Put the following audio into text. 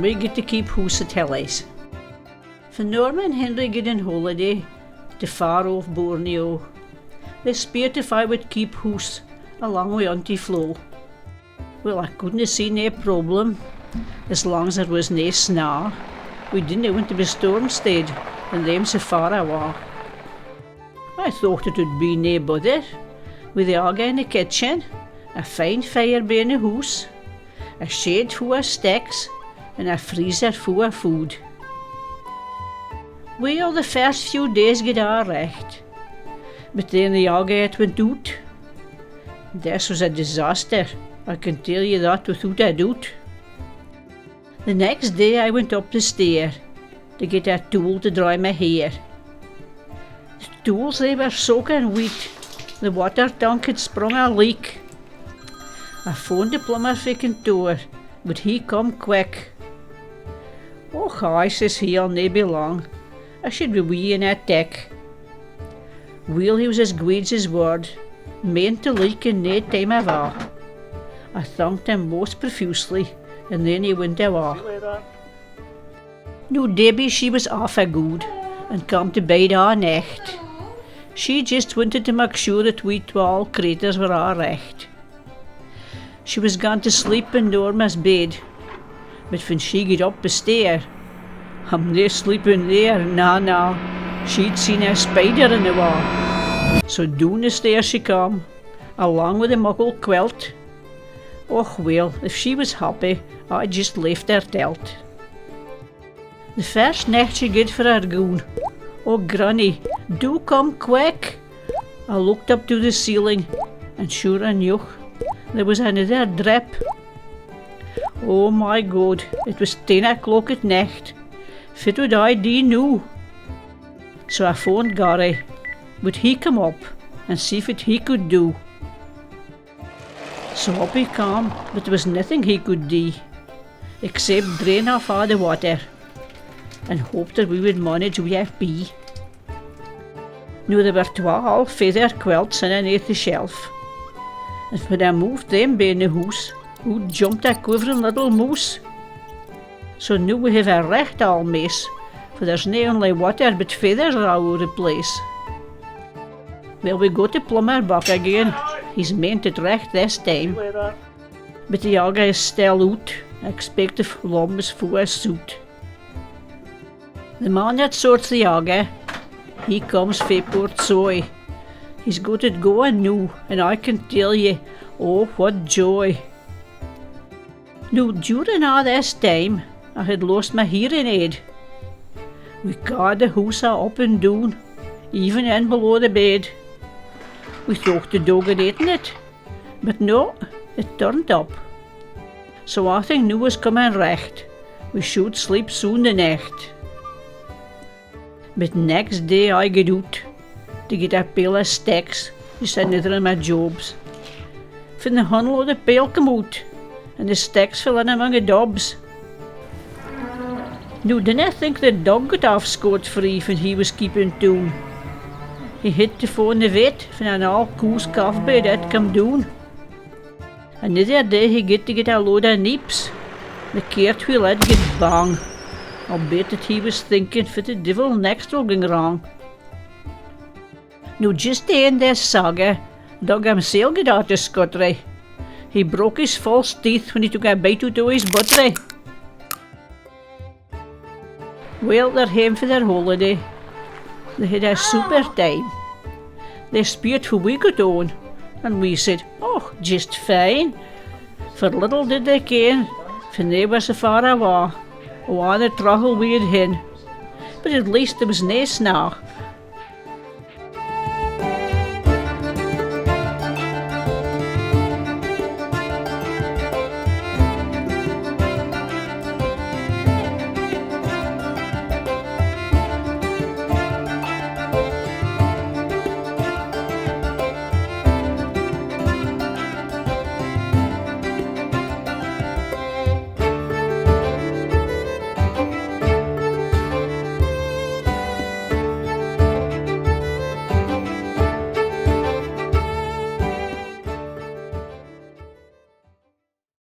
we get to keep Hoose at Hillies. Van Norma and Henry get on holiday to far off Borneo. They speered if I would keep Hoose along with Auntie Flo. Well, I couldn't see no problem, as long as there was no snow. We didn't want to be stormstead, and them so far away. I thought it would be no bother, with the aga in the kitchen, a fine fire by in the house, a shed full of sticks, and a freezer full of food. Well, the first few days get all right, but then the aga went out. This was a disaster, I can tell you that without a doubt. The next day I went up the stair to get a tool to dry my hair. The tools, they were soaking wet. The water tank had sprung a leak. I phoned the plumber ficking door, but he come quick. Oh, hi, says he, I'll no be long. I should be wee in a tick. Well, he was as good as his word, meant to leak in no time of all. I thanked him most profusely, and then he went away. Now Debbie, she was awful good, and come to bed all night. She just wanted to make sure that we 12 creatures were all right. She was gone to sleep in Norma's bed, but when she got up the stair, I'm no sleeping there, no. She'd seen a spider in the wall. So down the stairs she come, along with the muckle quilt. Och well, if she was happy, I just left her telt. The first night she get for her goon. Oh granny, do come quick. I looked up to the ceiling, and sure enough, there was another drip. Oh my God, it was 10 o'clock at night. Fit would I do now? So I phoned Gary. Would he come up and see what he could do? So up he came, but there was nothing he could do, except drain off all the water, and hope that we would manage WFB. Now there were 12 feather quilts underneath the shelf, and when I moved them by in the house, out jumped a quivering little mouse. So now we have a recht all mess, for there's not only water but feathers all over the place. Well, we got the plumber back again. He's meant it recht this time. But the aga is still out. I expect the lumps for a suit. The man that sorts the aga, he comes from Port Soy. He's got it going now, and I can tell you, oh, what joy. Now, during all this time, I had lost my hearing aid. We got the house up and down, even in below the bed. We thought the dog had eaten it, but no, it turned up. So I think now is coming recht. We should sleep soon the night. But next day I get out to get a pail of sticks, just another of my jobs. When the handle of the pail come out, and the sticks fell in among the dobs. Now didn't I think the dog got off scot-free when he was keeping down? He had to phone the vet when an old coos cough bed had come down. Another day he get to get a load of neeps. The cartwheel had get bang. I'll bet that he was thinking for the devil next will go wrong. Now just to end this saga, dog himself got out of scottery. He broke his false teeth when he took a bite out of his buttery. Well, they're home for their holiday. They had a super time. They speered who we got on, and we said, oh, just fine. For little did they ken, when they were so far away, what the trouble we had had. But at least there was no snow,